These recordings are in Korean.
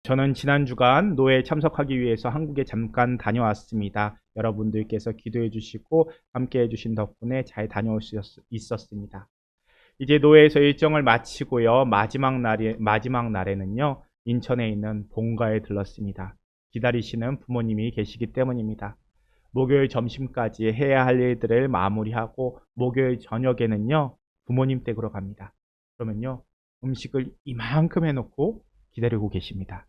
저는 지난 주간 노회에 참석하기 위해서 한국에 잠깐 다녀왔습니다. 여러분들께서 기도해 주시고 함께 해 주신 덕분에 잘 다녀올 수 있었습니다. 이제 노회에서 일정을 마치고요. 마지막 날에는요. 인천에 있는 본가에 들렀습니다. 기다리시는 부모님이 계시기 때문입니다. 목요일 점심까지 해야 할 일들을 마무리하고 목요일 저녁에는요. 부모님 댁으로 갑니다. 그러면요. 음식을 이만큼 해놓고 기다리고 계십니다.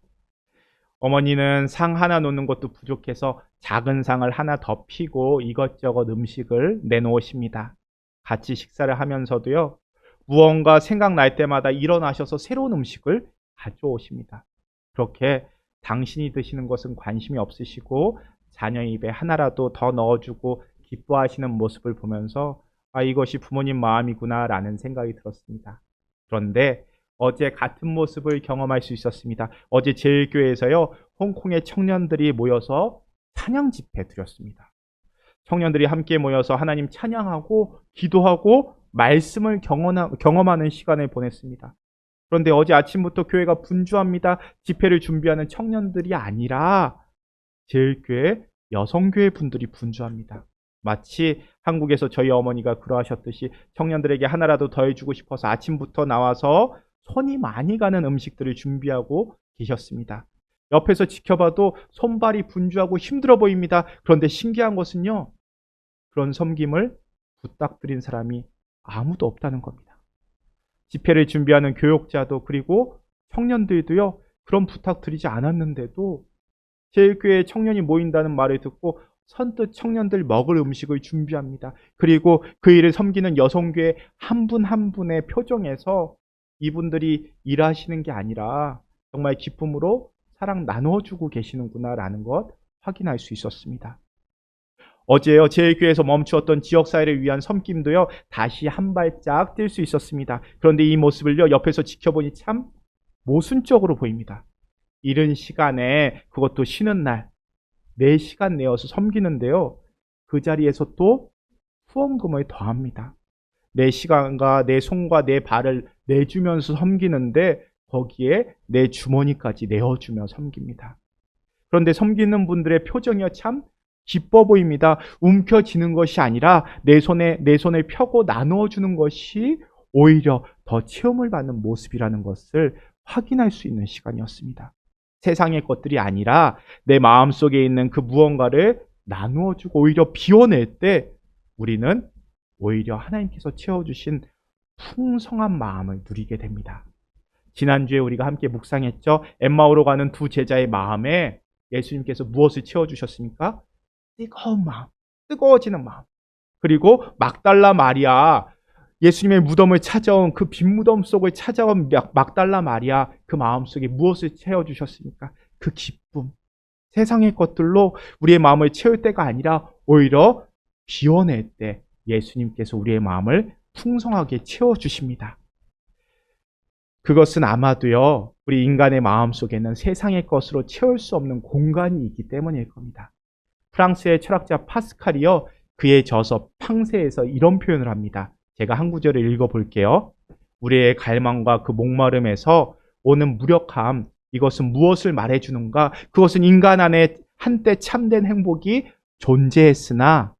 어머니는 상 하나 놓는 것도 부족해서 작은 상을 하나 더 피고 이것저것 음식을 내놓으십니다. 같이 식사를 하면서도요, 무언가 생각날 때마다 일어나셔서 새로운 음식을 가져오십니다. 그렇게 당신이 드시는 것은 관심이 없으시고 자녀 입에 하나라도 더 넣어주고 기뻐하시는 모습을 보면서 이것이 부모님 마음이구나 라는 생각이 들었습니다. 그런데 어제 같은 모습을 경험할 수 있었습니다. 어제 제일교회에서요, 홍콩의 청년들이 모여서 찬양 집회 드렸습니다. 청년들이 함께 모여서 하나님 찬양하고 기도하고 말씀을 경험하는 시간을 보냈습니다. 그런데 어제 아침부터 교회가 분주합니다. 집회를 준비하는 청년들이 아니라 제일교회 여성교회 분들이 분주합니다. 마치 한국에서 저희 어머니가 그러하셨듯이 청년들에게 하나라도 더 해주고 싶어서 아침부터 나와서 손이 많이 가는 음식들을 준비하고 계셨습니다. 옆에서 지켜봐도 손발이 분주하고 힘들어 보입니다. 그런데 신기한 것은요, 그런 섬김을 부탁드린 사람이 아무도 없다는 겁니다. 집회를 준비하는 교역자도 그리고 청년들도요, 그런 부탁 드리지 않았는데도 제일교회에 청년이 모인다는 말을 듣고 선뜻 청년들 먹을 음식을 준비합니다. 그리고 그 일을 섬기는 여성교회 한 분 한 분의 표정에서 이분들이 일하시는 게 아니라 정말 기쁨으로 사랑 나눠주고 계시는구나라는 것 확인할 수 있었습니다. 어제요, 제일교회에서 멈추었던 지역사회를 위한 섬김도요, 다시 한 발짝 뛸 수 있었습니다. 그런데 이 모습을요, 옆에서 지켜보니 참 모순적으로 보입니다. 이른 시간에, 그것도 쉬는 날, 4시간 내어서 섬기는데요, 그 자리에서 또 후원금을 더합니다. 내 시간과 내 손과 내 발을 내주면서 섬기는데 거기에 내 주머니까지 내어주며 섬깁니다. 그런데 섬기는 분들의 표정이 참 기뻐 보입니다. 움켜쥐는 것이 아니라 내 손을 펴고 나누어 주는 것이 오히려 더 체험을 받는 모습이라는 것을 확인할 수 있는 시간이었습니다. 세상의 것들이 아니라 내 마음속에 있는 그 무언가를 나누어 주고 오히려 비워낼 때 우리는 오히려 하나님께서 채워주신 풍성한 마음을 누리게 됩니다. 지난주에 우리가 함께 묵상했죠. 엠마오로 가는 두 제자의 마음에 예수님께서 무엇을 채워주셨습니까? 뜨거운 마음, 뜨거워지는 마음. 그리고 막달라 마리아, 예수님의 무덤을 찾아온 그 빈 무덤 속을 찾아온 막달라 마리아, 그 마음속에 무엇을 채워주셨습니까? 그 기쁨. 세상의 것들로 우리의 마음을 채울 때가 아니라 오히려 비워낼 때 예수님께서 우리의 마음을 풍성하게 채워주십니다. 그것은 아마도요, 우리 인간의 마음 속에는 세상의 것으로 채울 수 없는 공간이 있기 때문일 겁니다. 프랑스의 철학자 파스칼이요, 그의 저서 팡세에서 이런 표현을 합니다. 제가 한 구절을 읽어볼게요. 우리의 갈망과 그 목마름에서 오는 무력함, 이것은 무엇을 말해주는가? 그것은 인간 안에 한때 참된 행복이 존재했으나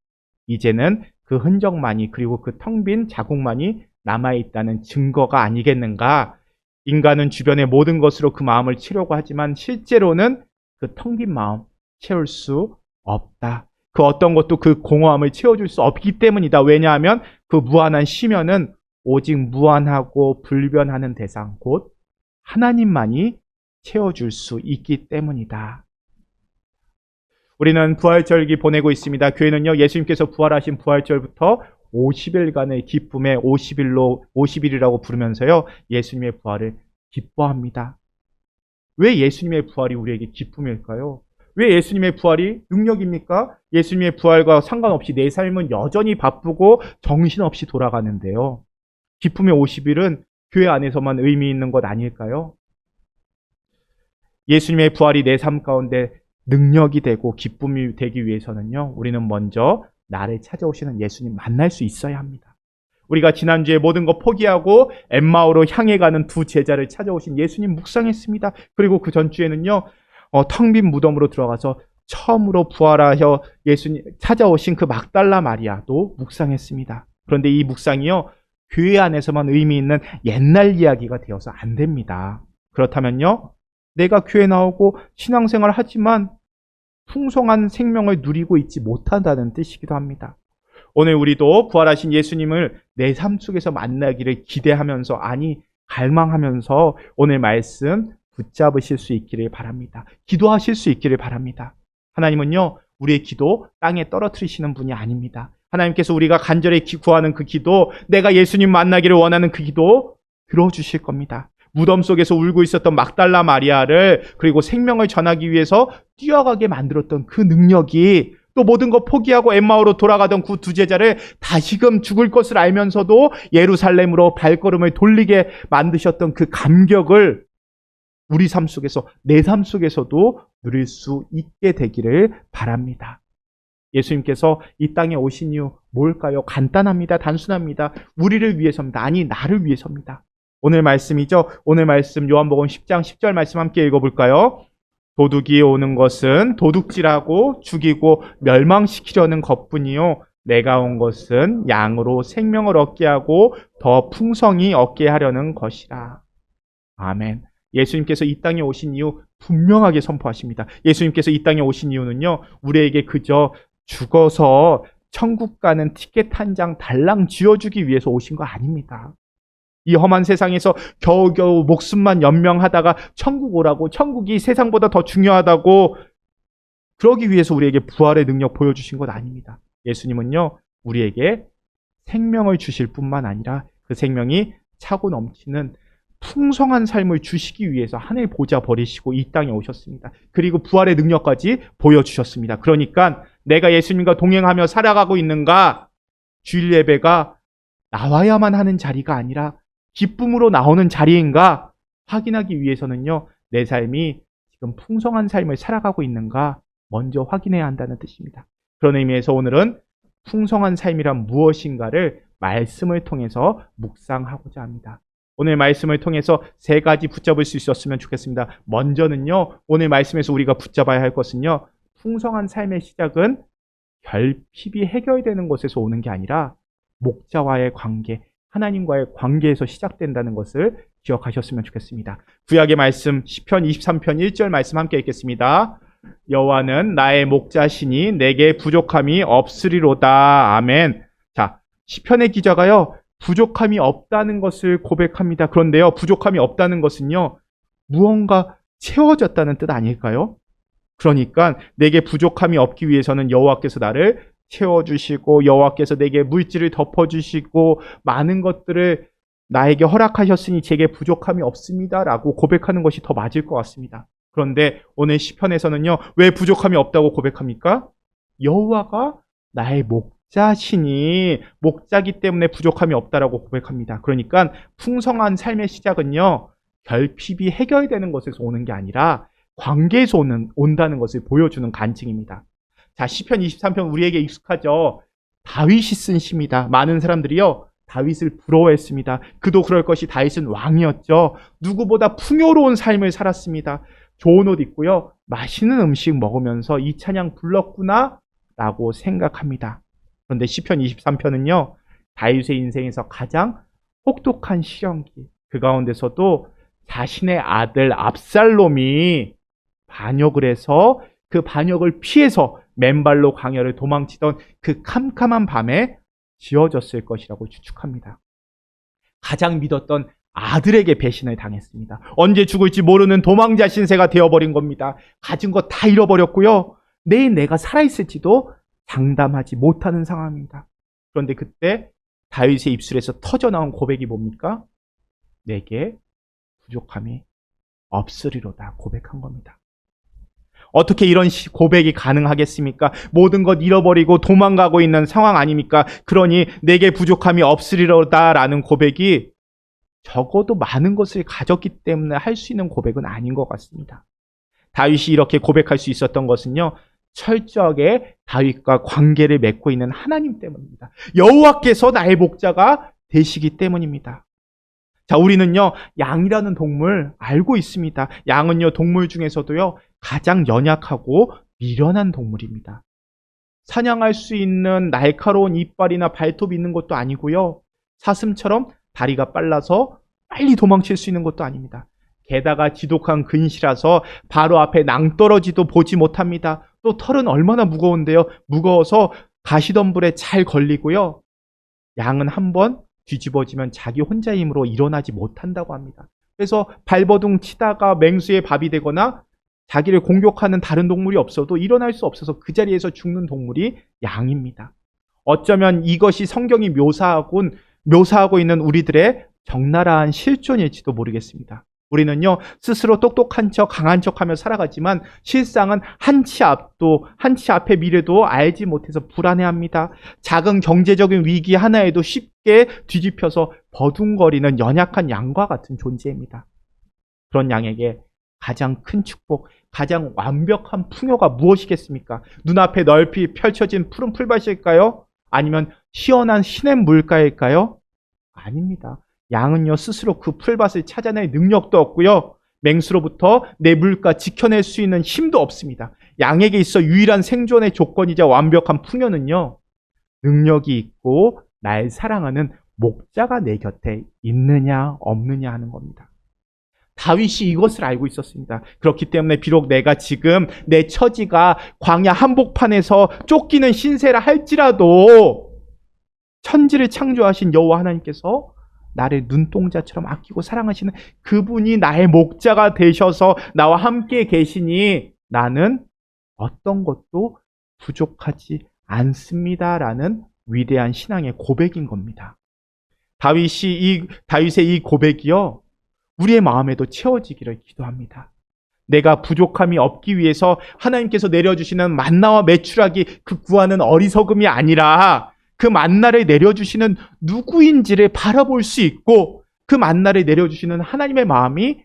이제는 그 흔적만이, 그리고 그 텅 빈 자국만이 남아있다는 증거가 아니겠는가? 인간은 주변의 모든 것으로 그 마음을 채우려고 하지만 실제로는 그 텅 빈 마음 채울 수 없다. 그 어떤 것도 그 공허함을 채워줄 수 없기 때문이다. 왜냐하면 그 무한한 시면은 오직 무한하고 불변하는 대상, 곧 하나님만이 채워줄 수 있기 때문이다. 우리는 부활절기 보내고 있습니다. 교회는요, 예수님께서 부활하신 부활절부터 50일간의 기쁨의 50일이라고 부르면서요, 예수님의 부활을 기뻐합니다. 왜 예수님의 부활이 우리에게 기쁨일까요? 왜 예수님의 부활이 능력입니까? 예수님의 부활과 상관없이 내 삶은 여전히 바쁘고 정신없이 돌아가는데요. 기쁨의 50일은 교회 안에서만 의미 있는 것 아닐까요? 예수님의 부활이 내 삶 가운데 능력이 되고 기쁨이 되기 위해서는요, 우리는 먼저 나를 찾아오시는 예수님 만날 수 있어야 합니다. 우리가 지난주에 모든 거 포기하고 엠마오로 향해 가는 두 제자를 찾아오신 예수님 묵상했습니다. 그리고 그 전주에는요, 텅 빈 무덤으로 들어가서 처음으로 부활하여 예수님 찾아오신 그 막달라 마리아도 묵상했습니다. 그런데 이 묵상이요, 교회 안에서만 의미 있는 옛날 이야기가 되어서 안 됩니다. 그렇다면요, 내가 교회 나오고 신앙생활을 하지만 풍성한 생명을 누리고 있지 못한다는 뜻이기도 합니다. 오늘 우리도 부활하신 예수님을 내 삶 속에서 만나기를 기대하면서, 아니 갈망하면서 오늘 말씀 붙잡으실 수 있기를 바랍니다. 기도하실 수 있기를 바랍니다. 하나님은요, 우리의 기도 땅에 떨어뜨리시는 분이 아닙니다. 하나님께서 우리가 간절히 구하는 그 기도, 내가 예수님 만나기를 원하는 그 기도 들어주실 겁니다. 무덤 속에서 울고 있었던 막달라 마리아를, 그리고 생명을 전하기 위해서 뛰어가게 만들었던 그 능력이, 또 모든 거 포기하고 엠마오로 돌아가던 그 두 제자를 다시금 죽을 것을 알면서도 예루살렘으로 발걸음을 돌리게 만드셨던 그 감격을 우리 삶 속에서, 내 삶 속에서도 누릴 수 있게 되기를 바랍니다. 예수님께서 이 땅에 오신 이유 뭘까요? 간단합니다. 단순합니다. 우리를 위해서입니다. 아니, 나를 위해서입니다. 오늘 말씀이죠. 오늘 말씀 요한복음 10장 10절 말씀 함께 읽어볼까요? 도둑이 오는 것은 도둑질하고 죽이고 멸망시키려는 것뿐이요, 내가 온 것은 양으로 생명을 얻게 하고 더 풍성히 얻게 하려는 것이라. 아멘. 예수님께서 이 땅에 오신 이유 분명하게 선포하십니다. 예수님께서 이 땅에 오신 이유는요, 우리에게 그저 죽어서 천국 가는 티켓 한 장 달랑 쥐어주기 위해서 오신 거 아닙니다. 이 험한 세상에서 겨우겨우 목숨만 연명하다가 천국 오라고, 천국이 세상보다 더 중요하다고, 그러기 위해서 우리에게 부활의 능력 보여주신 것 아닙니다. 예수님은요, 우리에게 생명을 주실 뿐만 아니라 그 생명이 차고 넘치는 풍성한 삶을 주시기 위해서 하늘 보좌 버리시고 이 땅에 오셨습니다. 그리고 부활의 능력까지 보여주셨습니다. 그러니까 내가 예수님과 동행하며 살아가고 있는가, 주일 예배가 나와야만 하는 자리가 아니라 기쁨으로 나오는 자리인가 확인하기 위해서는요, 내 삶이 지금 풍성한 삶을 살아가고 있는가 먼저 확인해야 한다는 뜻입니다. 그런 의미에서 오늘은 풍성한 삶이란 무엇인가를 말씀을 통해서 묵상하고자 합니다. 오늘 말씀을 통해서 세 가지 붙잡을 수 있었으면 좋겠습니다. 먼저는요, 오늘 말씀에서 우리가 붙잡아야 할 것은요, 풍성한 삶의 시작은 결핍이 해결되는 것에서 오는 게 아니라 목자와의 관계, 하나님과의 관계에서 시작된다는 것을 기억하셨으면 좋겠습니다. 구약의 말씀 시편 23편 1절 말씀 함께 읽겠습니다. 여호와는 나의 목자시니 내게 부족함이 없으리로다. 아멘. 자, 시편의 기자가요, 부족함이 없다는 것을 고백합니다. 그런데요, 부족함이 없다는 것은요, 무언가 채워졌다는 뜻 아닐까요? 그러니까 내게 부족함이 없기 위해서는 여호와께서 나를 채워주시고, 여호와께서 내게 물질을 덮어주시고 많은 것들을 나에게 허락하셨으니 제게 부족함이 없습니다 라고 고백하는 것이 더 맞을 것 같습니다. 그런데 오늘 시편에서는요, 왜 부족함이 없다고 고백합니까? 여호와가 나의 목자시니, 목자기 때문에 부족함이 없다라고 고백합니다. 그러니까 풍성한 삶의 시작은요, 결핍이 해결되는 것에서 오는 게 아니라 관계에서 온다는 것을 보여주는 간증입니다. 자, 시편 23편 우리에게 익숙하죠. 다윗이 쓴 시입니다. 많은 사람들이요, 다윗을 부러워했습니다. 그도 그럴 것이, 다윗은 왕이었죠. 누구보다 풍요로운 삶을 살았습니다. 좋은 옷 입고요, 맛있는 음식 먹으면서 이 찬양 불렀구나 라고 생각합니다. 그런데 시편 23편은요, 다윗의 인생에서 가장 혹독한 시련기, 그 가운데서도 자신의 아들 압살롬이 반역을 해서 그 반역을 피해서 맨발로 광야를 도망치던 그 캄캄한 밤에 지어졌을 것이라고 추측합니다. 가장 믿었던 아들에게 배신을 당했습니다. 언제 죽을지 모르는 도망자 신세가 되어버린 겁니다. 가진 거 다 잃어버렸고요, 내일 내가 살아있을지도 장담하지 못하는 상황입니다. 그런데 그때 다윗의 입술에서 터져나온 고백이 뭡니까? 내게 부족함이 없으리로다 고백한 겁니다. 어떻게 이런 고백이 가능하겠습니까? 모든 것 잃어버리고 도망가고 있는 상황 아닙니까? 그러니 내게 부족함이 없으리로다라는 고백이 적어도 많은 것을 가졌기 때문에 할 수 있는 고백은 아닌 것 같습니다. 다윗이 이렇게 고백할 수 있었던 것은요, 철저하게 다윗과 관계를 맺고 있는 하나님 때문입니다. 여호와께서 나의 목자가 되시기 때문입니다. 자, 우리는요, 양이라는 동물 알고 있습니다. 양은요, 동물 중에서도요, 가장 연약하고 미련한 동물입니다. 사냥할 수 있는 날카로운 이빨이나 발톱이 있는 것도 아니고요, 사슴처럼 다리가 빨라서 빨리 도망칠 수 있는 것도 아닙니다. 게다가 지독한 근시라서 바로 앞에 낭떠러지도 보지 못합니다. 또 털은 얼마나 무거운데요. 무거워서 가시덤불에 잘 걸리고요. 양은 한번 뒤집어지면 자기 혼자의 힘으로 일어나지 못한다고 합니다. 그래서 발버둥 치다가 맹수의 밥이 되거나 자기를 공격하는 다른 동물이 없어도 일어날 수 없어서 그 자리에서 죽는 동물이 양입니다. 어쩌면 이것이 성경이 묘사하고 있는 우리들의 적나라한 실존일지도 모르겠습니다. 우리는요, 스스로 똑똑한 척, 강한 척 하며 살아가지만 실상은 한 치 앞의 미래도 알지 못해서 불안해합니다. 작은 경제적인 위기 하나에도 쉽게 뒤집혀서 버둥거리는 연약한 양과 같은 존재입니다. 그런 양에게 가장 큰 축복, 가장 완벽한 풍요가 무엇이겠습니까? 눈앞에 넓이 펼쳐진 푸른 풀밭일까요? 아니면 시원한 시냇 물가일까요? 아닙니다. 양은요, 스스로 그 풀밭을 찾아낼 능력도 없고요, 맹수로부터 내 물가 지켜낼 수 있는 힘도 없습니다. 양에게 있어 유일한 생존의 조건이자 완벽한 풍요는요, 능력이 있고 날 사랑하는 목자가 내 곁에 있느냐 없느냐 하는 겁니다. 다윗이 이것을 알고 있었습니다. 그렇기 때문에 비록 내가 지금 내 처지가 광야 한복판에서 쫓기는 신세라 할지라도 천지를 창조하신 여호와 하나님께서 나를 눈동자처럼 아끼고 사랑하시는 그분이 나의 목자가 되셔서 나와 함께 계시니 나는 어떤 것도 부족하지 않습니다라는 위대한 신앙의 고백인 겁니다. 다윗의 이 고백이요, 우리의 마음에도 채워지기를 기도합니다. 내가 부족함이 없기 위해서 하나님께서 내려주시는 만나와 메추라기, 그 구하는 어리석음이 아니라 그 만나를 내려주시는 누구인지를 바라볼 수 있고, 그 만나를 내려주시는 하나님의 마음이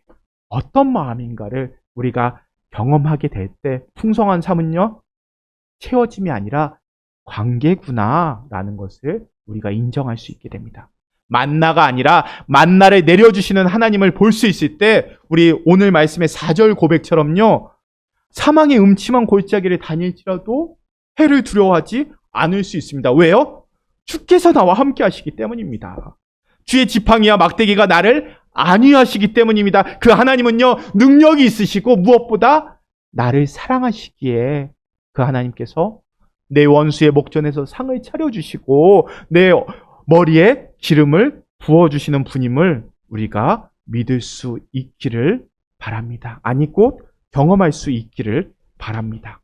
어떤 마음인가를 우리가 경험하게 될 때 풍성한 삶은요, 채워짐이 아니라 관계구나 라는 것을 우리가 인정할 수 있게 됩니다. 만나가 아니라 만나를 내려주시는 하나님을 볼 수 있을 때 우리 오늘 말씀의 4절 고백처럼요, 사망의 음침한 골짜기를 다닐지라도 해를 두려워하지 않을 수 있습니다. 왜요? 주께서 나와 함께 하시기 때문입니다. 주의 지팡이와 막대기가 나를 안위하시기 때문입니다. 그 하나님은요, 능력이 있으시고 무엇보다 나를 사랑하시기에 그 하나님께서 내 원수의 목전에서 상을 차려주시고 내 머리에 기름을 부어주시는 분임을 우리가 믿을 수 있기를 바랍니다. 아니 곧 경험할 수 있기를 바랍니다.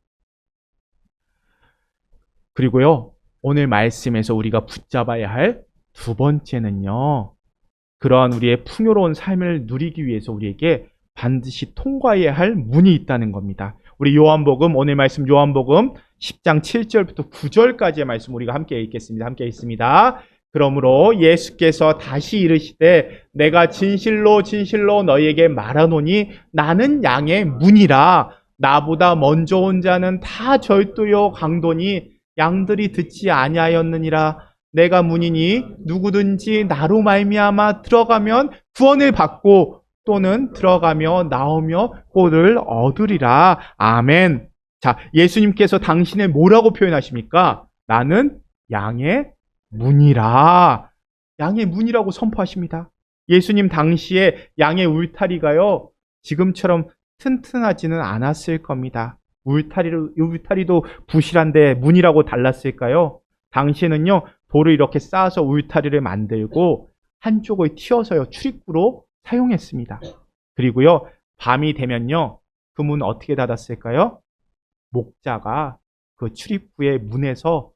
그리고요, 오늘 말씀에서 우리가 붙잡아야 할 두 번째는요, 그러한 우리의 풍요로운 삶을 누리기 위해서 우리에게 반드시 통과해야 할 문이 있다는 겁니다. 우리 오늘 말씀 요한복음 10장 7절부터 9절까지의 말씀 우리가 함께 읽겠습니다. 함께 읽습니다. 그러므로 예수께서 다시 이르시되 내가 진실로 진실로 너희에게 말하노니 나는 양의 문이라. 나보다 먼저 온 자는 다 절도요 강도니 양들이 듣지 아니하였느니라. 내가 문이니 누구든지 나로 말미암아 들어가면 구원을 받고 또는 들어가며 나오며 꼴을 얻으리라. 아멘. 자, 예수님께서 당신을 뭐라고 표현하십니까? 나는 양의 문이라. 양의 문이라고 선포하십니다. 예수님 당시에 양의 울타리가요, 지금처럼 튼튼하지는 않았을 겁니다. 울타리도 부실한데 문이라고 달랐을까요? 당시에는요, 돌을 이렇게 쌓아서 울타리를 만들고 한쪽을 틔어서요, 출입구로 사용했습니다. 그리고요, 밤이 되면요, 그 문 어떻게 닫았을까요? 목자가 그 출입구의 문에서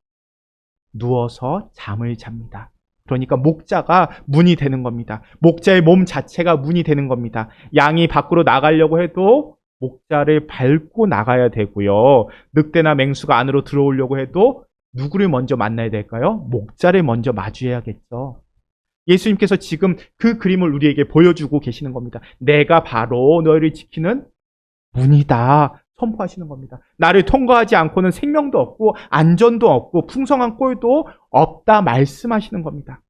누워서 잠을 잡니다. 그러니까 목자가 문이 되는 겁니다. 목자의 몸 자체가 문이 되는 겁니다. 양이 밖으로 나가려고 해도 목자를 밟고 나가야 되고요. 늑대나 맹수가 안으로 들어오려고 해도 누구를 먼저 만나야 될까요? 목자를 먼저 마주해야겠죠. 예수님께서 지금 그 그림을 우리에게 보여주고 계시는 겁니다. 내가 바로 너희를 지키는 문이다 선포하시는 겁니다. 나를 통과하지 않고는 생명도 없고 안전도 없고 풍성한 꼴도 없다 말씀하시는 겁니다.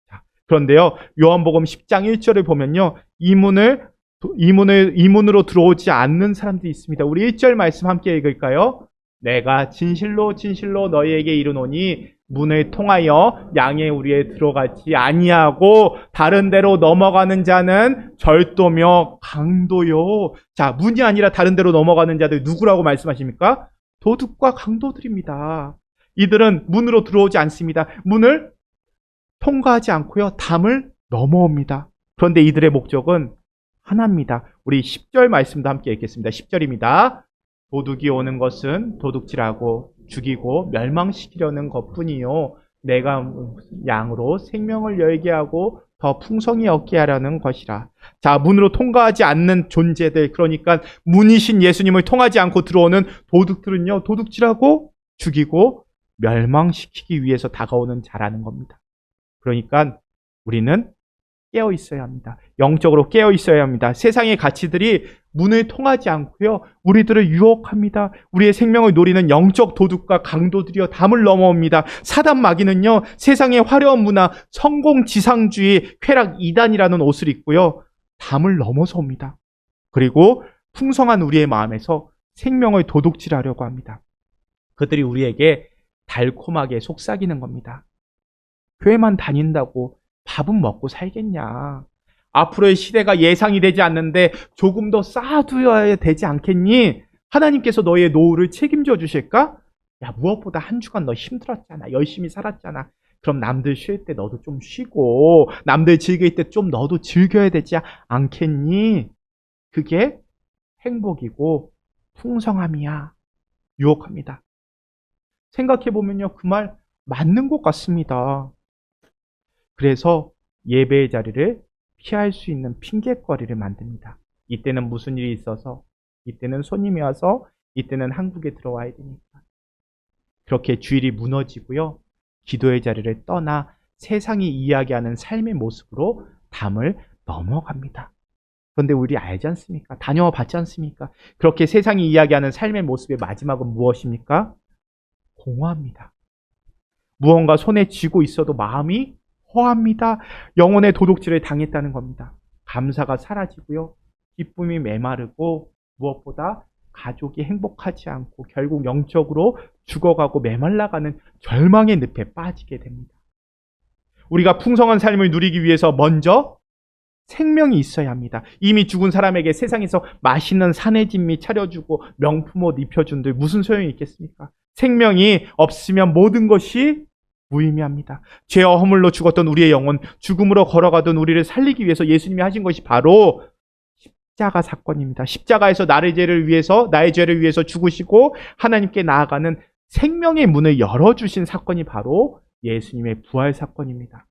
자, 그런데요, 요한복음 10장 1절을 보면요, 이문으로 들어오지 않는 사람들이 있습니다. 우리 1절 말씀 함께 읽을까요? 내가 진실로 진실로 너희에게 이르노니 문을 통하여 양의 우리에 들어가지 아니하고 다른 데로 넘어가는 자는 절도며 강도요. 자, 문이 아니라 다른 데로 넘어가는 자들 누구라고 말씀하십니까? 도둑과 강도들입니다. 이들은 문으로 들어오지 않습니다. 문을 통과하지 않고요, 담을 넘어옵니다. 그런데 이들의 목적은 하나입니다. 우리 10절 말씀도 함께 읽겠습니다. 10절입니다. 도둑이 오는 것은 도둑질하고 죽이고 멸망시키려는 것뿐이요, 내가 양으로 생명을 열게 하고 더 풍성히 얻게 하려는 것이라. 자, 문으로 통과하지 않는 존재들, 그러니까 문이신 예수님을 통하지 않고 들어오는 도둑들은요, 도둑질하고 죽이고 멸망시키기 위해서 다가오는 자라는 겁니다. 그러니까 우리는 깨어 있어야 합니다. 영적으로 깨어 있어야 합니다. 세상의 가치들이 문을 통하지 않고요, 우리들을 유혹합니다. 우리의 생명을 노리는 영적 도둑과 강도들이요, 담을 넘어옵니다. 사단 마귀는요, 세상의 화려한 문화, 성공 지상주의, 쾌락 이단이라는 옷을 입고요, 담을 넘어서 옵니다. 그리고 풍성한 우리의 마음에서 생명을 도둑질하려고 합니다. 그들이 우리에게 달콤하게 속삭이는 겁니다. 교회만 다닌다고 밥은 먹고 살겠냐? 앞으로의 시대가 예상이 되지 않는데 조금 더 쌓아두어야 되지 않겠니? 하나님께서 너의 노후를 책임져 주실까? 야, 무엇보다 한 주간 너 힘들었잖아. 열심히 살았잖아. 그럼 남들 쉴 때 너도 좀 쉬고, 남들 즐길 때 좀 너도 즐겨야 되지 않겠니? 그게 행복이고 풍성함이야. 유혹합니다. 생각해보면요, 그 말 맞는 것 같습니다. 그래서 예배의 자리를 피할 수 있는 핑계거리를 만듭니다. 이때는 무슨 일이 있어서, 이때는 손님이 와서, 이때는 한국에 들어와야 되니까. 그렇게 주일이 무너지고요, 기도의 자리를 떠나 세상이 이야기하는 삶의 모습으로 담을 넘어갑니다. 그런데 우리 알지 않습니까? 다녀와 봤지 않습니까? 그렇게 세상이 이야기하는 삶의 모습의 마지막은 무엇입니까? 공허합니다. 무언가 손에 쥐고 있어도 마음이 허합니다. 영혼의 도둑질을 당했다는 겁니다. 감사가 사라지고요, 기쁨이 메마르고, 무엇보다 가족이 행복하지 않고 결국 영적으로 죽어가고 메말라가는 절망의 늪에 빠지게 됩니다. 우리가 풍성한 삶을 누리기 위해서 먼저 생명이 있어야 합니다. 이미 죽은 사람에게 세상에서 맛있는 산해진미 차려주고 명품 옷 입혀준들 무슨 소용이 있겠습니까? 생명이 없으면 모든 것이 무의미합니다. 죄와 허물로 죽었던 우리의 영혼, 죽음으로 걸어가던 우리를 살리기 위해서 예수님이 하신 것이 바로 십자가 사건입니다. 십자가에서 나의 죄를 위해서 죽으시고 하나님께 나아가는 생명의 문을 열어주신 사건이 바로 예수님의 부활 사건입니다.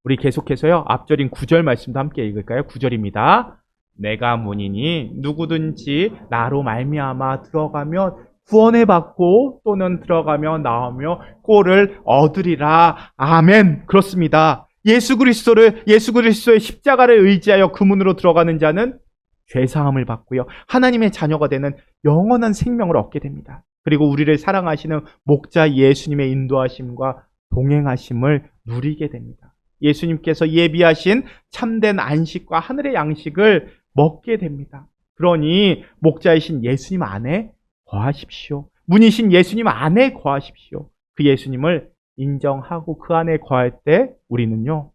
우리 계속해서요, 앞절인 9절 말씀도 함께 읽을까요? 9절입니다. 내가 문이니 누구든지 나로 말미암아 들어가면 구원을 받고 또는 들어가며 나오며 꼴을 얻으리라. 아멘. 그렇습니다. 예수 그리스도의 십자가를 의지하여 그 문으로 들어가는 자는 죄사함을 받고요, 하나님의 자녀가 되는 영원한 생명을 얻게 됩니다. 그리고 우리를 사랑하시는 목자 예수님의 인도하심과 동행하심을 누리게 됩니다. 예수님께서 예비하신 참된 안식과 하늘의 양식을 먹게 됩니다. 그러니 목자이신 예수님 안에 거하십시오. 문이신 예수님 안에 거하십시오. 그 예수님을 인정하고 그 안에 거할 때 우리는요,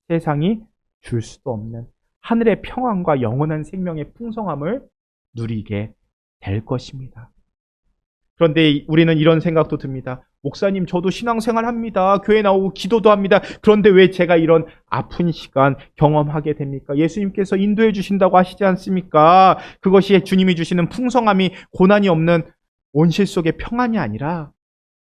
세상이 줄 수도 없는 하늘의 평안과 영원한 생명의 풍성함을 누리게 될 것입니다. 그런데 우리는 이런 생각도 듭니다. 목사님, 저도 신앙생활 합니다. 교회 나오고 기도도 합니다. 그런데 왜 제가 이런 아픈 시간 경험하게 됩니까? 예수님께서 인도해 주신다고 하시지 않습니까? 그것이 주님이 주시는 풍성함이 고난이 없는 온실 속의 평안이 아니라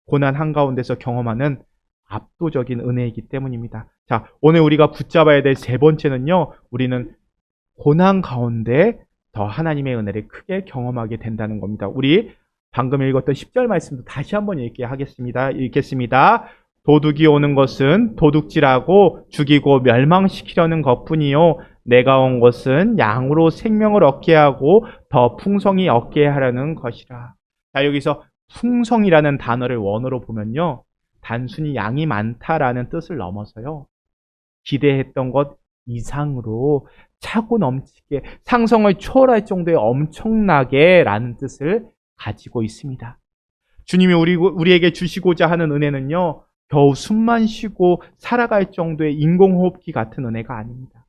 고난 한가운데서 경험하는 압도적인 은혜이기 때문입니다. 자, 오늘 우리가 붙잡아야 될 세 번째는요, 우리는 고난 가운데 더 하나님의 은혜를 크게 경험하게 된다는 겁니다. 우리 방금 읽었던 10절 말씀도 다시 한번 읽겠습니다. 도둑이 오는 것은 도둑질하고 죽이고 멸망시키려는 것뿐이요, 내가 온 것은 양으로 생명을 얻게 하고 더 풍성히 얻게 하려는 것이라. 자, 여기서 풍성이라는 단어를 원어로 보면요, 단순히 양이 많다라는 뜻을 넘어서요. 기대했던 것 이상으로 차고 넘치게 상성을 초월할 정도의 엄청나게 라는 뜻을 가지고 있습니다. 주님이 우리에게 주시고자 하는 은혜는요, 겨우 숨만 쉬고 살아갈 정도의 인공호흡기 같은 은혜가 아닙니다.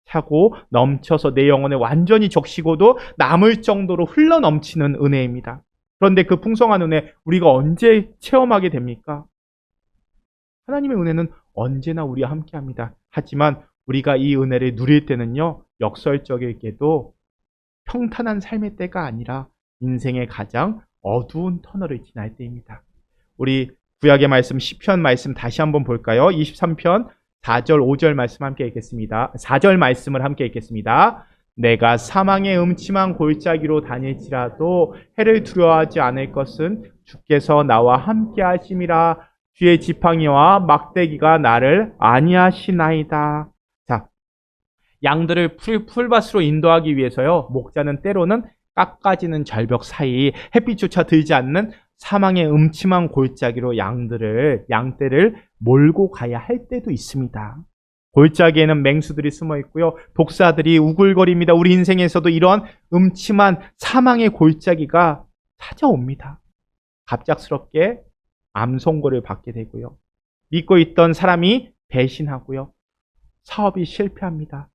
차고 넘쳐서 내 영혼에 완전히 적시고도 남을 정도로 흘러넘치는 은혜입니다. 그런데 그 풍성한 은혜 우리가 언제 체험하게 됩니까? 하나님의 은혜는 언제나 우리와 함께합니다. 하지만 우리가 이 은혜를 누릴 때는요, 역설적이게도 평탄한 삶의 때가 아니라 인생의 가장 어두운 터널을 지날 때입니다. 우리 구약의 말씀 시편 말씀 다시 한번 볼까요? 23편 4절 5절 말씀 함께 읽겠습니다. 4절 말씀을 함께 읽겠습니다. 내가 사망의 음침한 골짜기로 다닐지라도 해를 두려워하지 않을 것은 주께서 나와 함께 하심이라. 주의 지팡이와 막대기가 나를 안위하시나이다. 자, 양들을 풀밭으로 인도하기 위해서요, 목자는 때로는 깎아지는 절벽 사이 햇빛조차 들지 않는 사망의 음침한 골짜기로 양떼를 몰고 가야 할 때도 있습니다. 골짜기에는 맹수들이 숨어 있고요, 독사들이 우글거립니다. 우리 인생에서도 이런 음침한 사망의 골짜기가 찾아옵니다. 갑작스럽게 암송고를 받게 되고요, 믿고 있던 사람이 배신하고요, 사업이 실패합니다.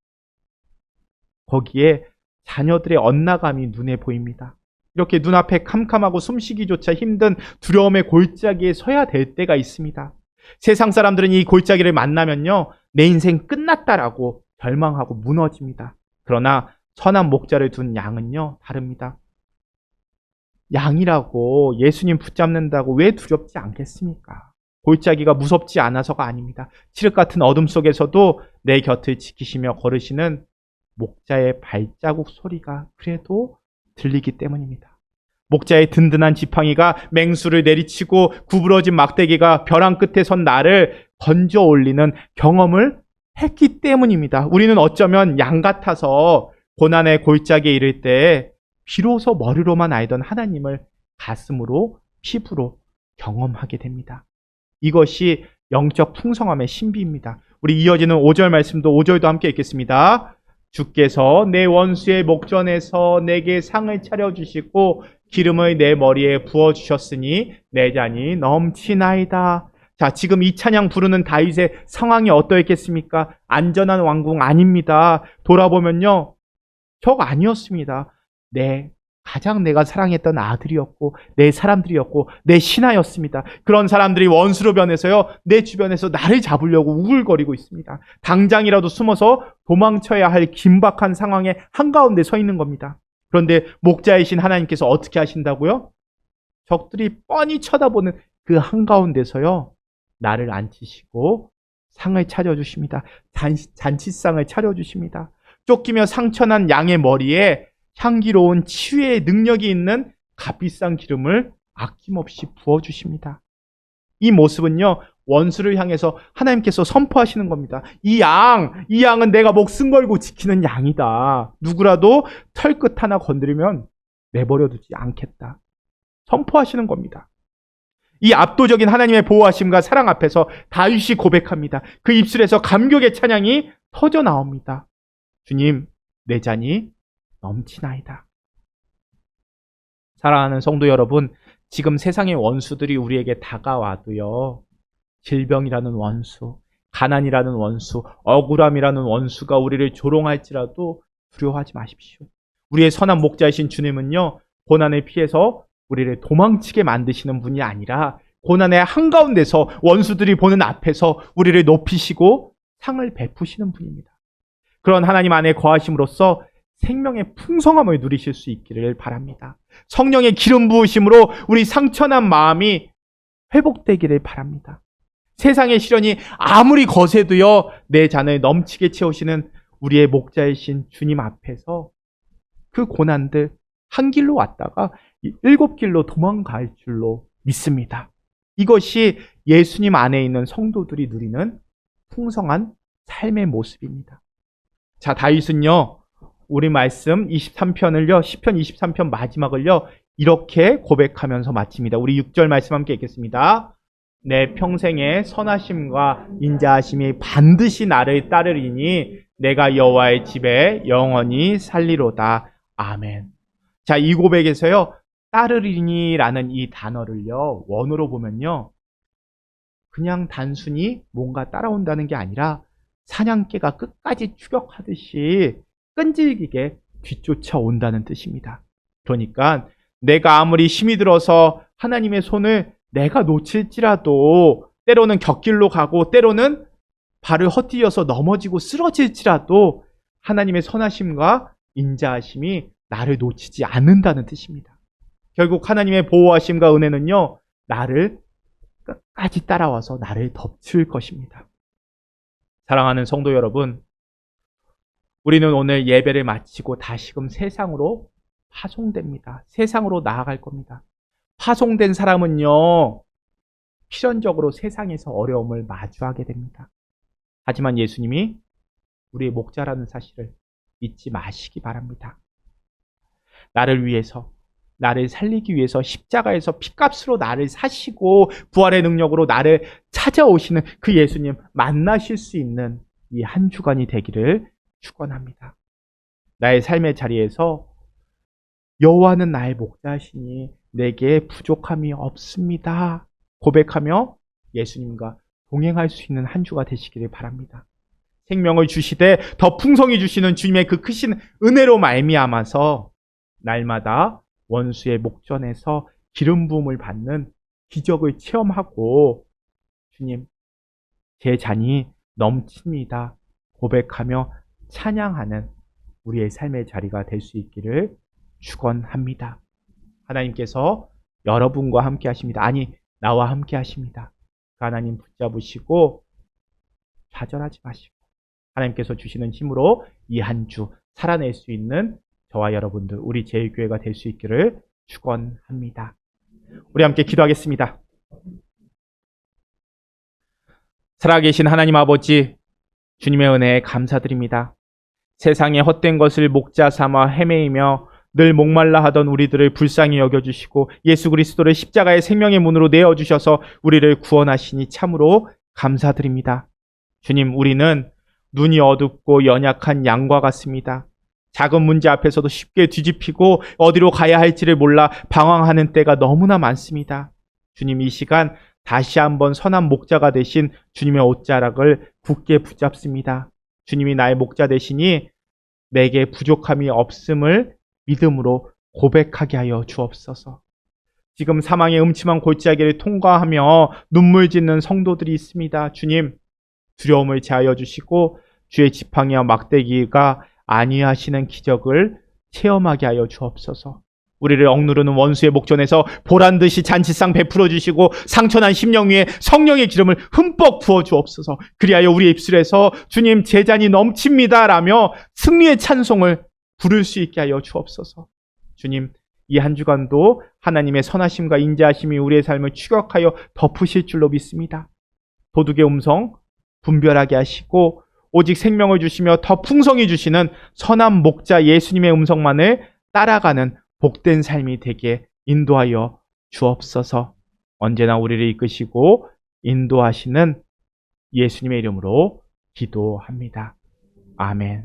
거기에 자녀들의 엇나감이 눈에 보입니다. 이렇게 눈앞에 캄캄하고 숨쉬기조차 힘든 두려움의 골짜기에 서야 될 때가 있습니다. 세상 사람들은 이 골짜기를 만나면요, 내 인생 끝났다라고 절망하고 무너집니다. 그러나 선한 목자를 둔 양은요, 다릅니다. 양이라고 예수님 붙잡는다고 왜 두렵지 않겠습니까? 골짜기가 무섭지 않아서가 아닙니다. 칠흑 같은 어둠 속에서도 내 곁을 지키시며 걸으시는 목자의 발자국 소리가 그래도 들리기 때문입니다. 목자의 든든한 지팡이가 맹수를 내리치고 구부러진 막대기가 벼랑 끝에 선 나를 건져 올리는 경험을 했기 때문입니다. 우리는 어쩌면 양 같아서 고난의 골짜기에 이를 때 비로소 머리로만 알던 하나님을 가슴으로, 피부로 경험하게 됩니다. 이것이 영적 풍성함의 신비입니다. 우리 이어지는 5절 말씀도 5절도 함께 읽겠습니다. 주께서 내 원수의 목전에서 내게 상을 차려주시고 기름을 내 머리에 부어주셨으니 내 잔이 넘치나이다. 자, 지금 이 찬양 부르는 다윗의 상황이 어떠했겠습니까? 안전한 왕궁 아닙니다. 돌아보면요, 적 아니었습니다. 가장 내가 사랑했던 아들이었고 내 사람들이었고 내 신하였습니다. 그런 사람들이 원수로 변해서요, 내 주변에서 나를 잡으려고 우글거리고 있습니다. 당장이라도 숨어서 도망쳐야 할 긴박한 상황의 한가운데 서 있는 겁니다. 그런데 목자이신 하나님께서 어떻게 하신다고요? 적들이 뻔히 쳐다보는 그 한가운데서요, 나를 앉히시고 상을 차려주십니다. 잔치상을 차려주십니다. 쫓기며 상처난 양의 머리에 향기로운 치유의 능력이 있는 값비싼 기름을 아낌없이 부어주십니다. 이 모습은요, 원수를 향해서 하나님께서 선포하시는 겁니다. 이 양은 내가 목숨 걸고 지키는 양이다. 누구라도 털끝 하나 건드리면 내버려두지 않겠다. 선포하시는 겁니다. 이 압도적인 하나님의 보호하심과 사랑 앞에서 다윗이 고백합니다. 그 입술에서 감격의 찬양이 터져 나옵니다. 주님, 내 잔이 넘치나이다. 사랑하는 성도 여러분, 지금 세상의 원수들이 우리에게 다가와도요, 질병이라는 원수, 가난이라는 원수, 억울함이라는 원수가 우리를 조롱할지라도 두려워하지 마십시오. 우리의 선한 목자이신 주님은요, 고난을 피해서 우리를 도망치게 만드시는 분이 아니라 고난의 한가운데서 원수들이 보는 앞에서 우리를 높이시고 상을 베푸시는 분입니다. 그런 하나님 안에 거하심으로써 생명의 풍성함을 누리실 수 있기를 바랍니다. 성령의 기름 부으심으로 우리 상처난 마음이 회복되기를 바랍니다. 세상의 시련이 아무리 거세도요, 내 잔을 넘치게 채우시는 우리의 목자이신 주님 앞에서 그 고난들 한 길로 왔다가 7길로 도망갈 줄로 믿습니다. 이것이 예수님 안에 있는 성도들이 누리는 풍성한 삶의 모습입니다. 자, 다윗은요, 우리 말씀 23편을요, 시편 23편 마지막을요, 이렇게 고백하면서 마칩니다. 우리 6절 말씀 함께 읽겠습니다. 내 평생의 선하심과 인자하심이 반드시 나를 따르리니 내가 여호와의 집에 영원히 살리로다. 아멘. 자, 이 고백에서요, 따르리니라는 이 단어를요, 원어로 보면요, 그냥 단순히 뭔가 따라온다는 게 아니라 사냥개가 끝까지 추격하듯이 끈질기게 뒤쫓아온다는 뜻입니다. 그러니까 내가 아무리 힘이 들어서 하나님의 손을 내가 놓칠지라도, 때로는 곁길로 가고 때로는 발을 헛디뎌서 넘어지고 쓰러질지라도 하나님의 선하심과 인자하심이 나를 놓치지 않는다는 뜻입니다. 결국 하나님의 보호하심과 은혜는요, 나를 끝까지 따라와서 나를 덮칠 것입니다. 사랑하는 성도 여러분, 우리는 오늘 예배를 마치고 다시금 세상으로 파송됩니다. 세상으로 나아갈 겁니다. 파송된 사람은요, 필연적으로 세상에서 어려움을 마주하게 됩니다. 하지만 예수님이 우리의 목자라는 사실을 잊지 마시기 바랍니다. 나를 위해서, 나를 살리기 위해서 십자가에서 피값으로 나를 사시고 부활의 능력으로 나를 찾아오시는 그 예수님 만나실 수 있는 이 한 주간이 되기를 축원합니다. 나의 삶의 자리에서 여호와는 나의 목자시니 내게 부족함이 없습니다. 고백하며 예수님과 동행할 수 있는 한 주가 되시기를 바랍니다. 생명을 주시되 더 풍성히 주시는 주님의 그 크신 은혜로 말미암아서 날마다 원수의 목전에서 기름 부음을 받는 기적을 체험하고 주님, 제 잔이 넘칩니다. 고백하며 찬양하는 우리의 삶의 자리가 될 수 있기를 축원합니다. 하나님께서 여러분과 함께 하십니다. 아니, 나와 함께 하십니다. 그 하나님 붙잡으시고 좌절하지 마시고 하나님께서 주시는 힘으로 이 한 주 살아낼 수 있는 저와 여러분들, 우리 제일교회가 될 수 있기를 축원합니다. 우리 함께 기도하겠습니다. 살아계신 하나님 아버지, 주님의 은혜에 감사드립니다. 세상에 헛된 것을 목자 삼아 헤매이며 늘 목말라 하던 우리들을 불쌍히 여겨주시고 예수 그리스도를 십자가의 생명의 문으로 내어주셔서 우리를 구원하시니 참으로 감사드립니다. 주님, 우리는 눈이 어둡고 연약한 양과 같습니다. 작은 문제 앞에서도 쉽게 뒤집히고 어디로 가야 할지를 몰라 방황하는 때가 너무나 많습니다. 주님, 이 시간 다시 한번 선한 목자가 되신 주님의 옷자락을 굳게 붙잡습니다. 주님이 나의 목자 되시니 내게 부족함이 없음을 믿음으로 고백하게 하여 주옵소서. 지금 사망의 음침한 골짜기를 통과하며 눈물 짓는 성도들이 있습니다. 주님, 두려움을 제하여 주시고 주의 지팡이와 막대기가 안위하시는 기적을 체험하게 하여 주옵소서. 우리를 억누르는 원수의 목전에서 보란듯이 잔치상 베풀어 주시고 상처난 심령 위에 성령의 기름을 흠뻑 부어 주옵소서. 그리하여 우리 입술에서 주님, 제 잔이 넘칩니다 라며 승리의 찬송을 부를 수 있게 하여 주옵소서. 주님, 이 한 주간도 하나님의 선하심과 인자하심이 우리의 삶을 추격하여 덮으실 줄로 믿습니다. 도둑의 음성 분별하게 하시고 오직 생명을 주시며 더 풍성히 주시는 선한 목자 예수님의 음성만을 따라가는 복된 삶이 되게 인도하여 주옵소서. 언제나 우리를 이끄시고 인도하시는 예수님의 이름으로 기도합니다. 아멘.